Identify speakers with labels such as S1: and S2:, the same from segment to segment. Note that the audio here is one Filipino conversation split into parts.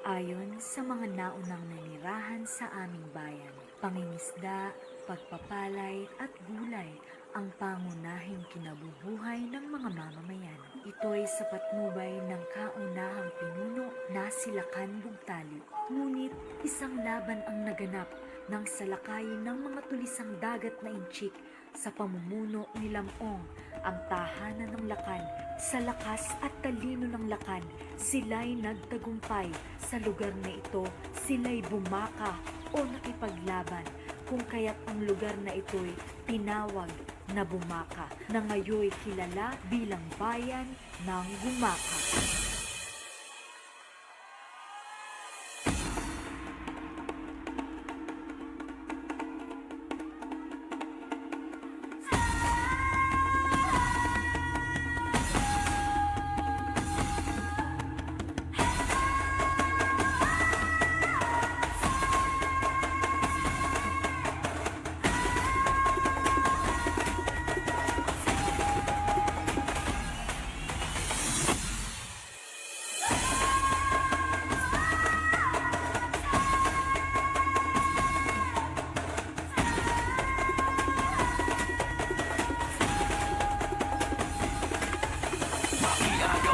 S1: Ayon sa mga naunang nanirahan sa aming bayan, pangingisda, pagpapalay at gulay ang pangunahing kinabubuhay ng mga mamamayan. Ito'y sa patnubay ng kaunahang pinuno na si Lakan Bugtali. Ngunit isang laban ang naganap nang salakayin ng mga tulisang dagat na inchik sa pamumuno ni Lamong ang tahanan ng Lakan. Sa lakas at talino ng Lakan, sila'y nagtagumpay. Sa lugar na ito, sila'y bumaka o nakipaglaban, kung kaya't ang lugar na ito'y tinawag na Bumaka, na ngayoy kilala bilang bayan ng Gumaka.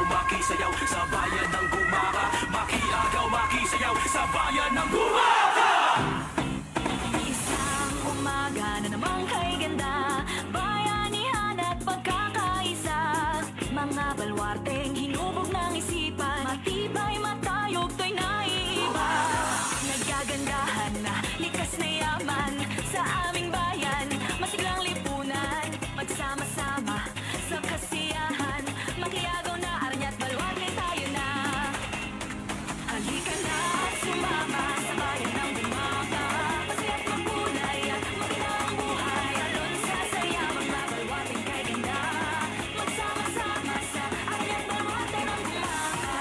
S2: Makisayaw sa bayan ng Gumaka. Makiagaw, makisayaw sa bayan ng Gumaka.
S3: Isang umaga na naman kay ganda, bayanihan at pagkakaisa. Mga balwarteng hinubog ng isipan, matibay matayog to'y naiiba. Nagagandahan na likas na yaman sa aming bayan, masiglang lipunan, magsama-sama sa kasiyahan. Makiagaw na aranyat balwarte tayo na. Halika na at sumama sa bayan ng Bumaka. Masaya't makulay at magandang buhay. Talon sa saya, mga balwating kay ganda. Magsama-sama sa aranyat balwarte ng Bumaka.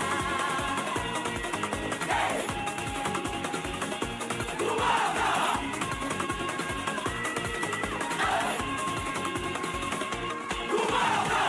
S3: Hey!
S2: Gumaka! Gumaka!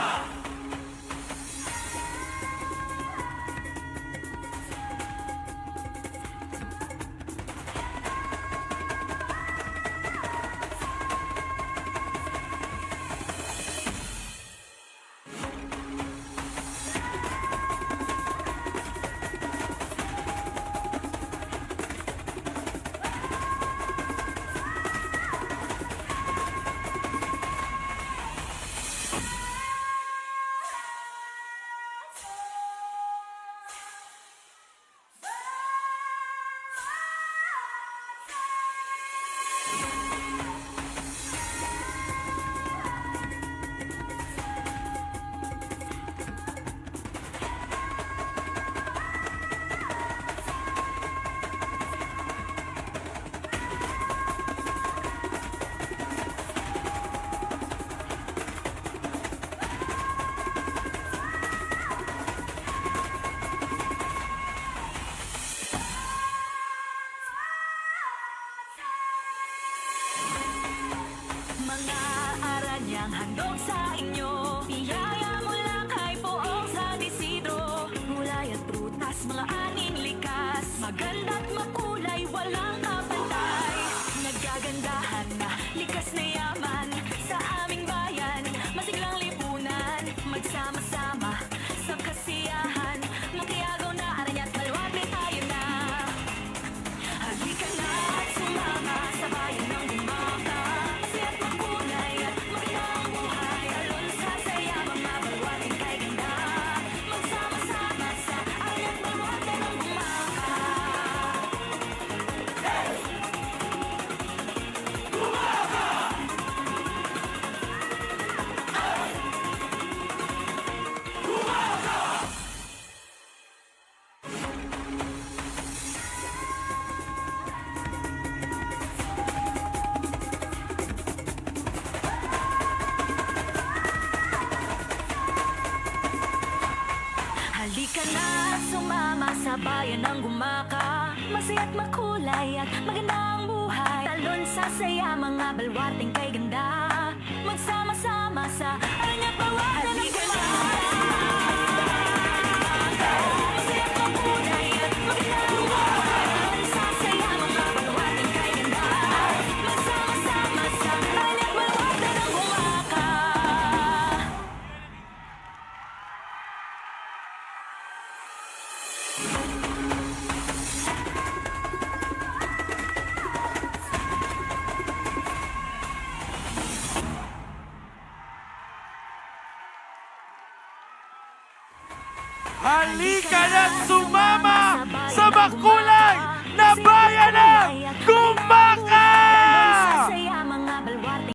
S3: Mga aranyang handog sa inyo, biyaya mula kay Poong San Isidro. Gulay at prutas, mga aning likas, maganda't makulay, walang kapantay. Nagagandahan na likas na yaman sa aming bayan, masiglang lipunan, magsama-sama sa kasiyahan. Makiagaw na aranyat balwarte tayo na. Halika na at sumama sa bayan ng Bumaka. Masaya't makulay at magandang buhay. Talon sa saya, mga balwating kay ganda. Magsama-sama sa aranyat balwarte ng Bumaka. Halika na at sumama sa bayan ng Gumaka. Masaya't makulay at magandang buhay. Talon sa saya, mga balwarteng kay ganda. Magsama-sama sa aranyat balwarte ng Gumaka. Masaya't makulay at magandang buhay.
S4: Halika na sumama sa Makulat!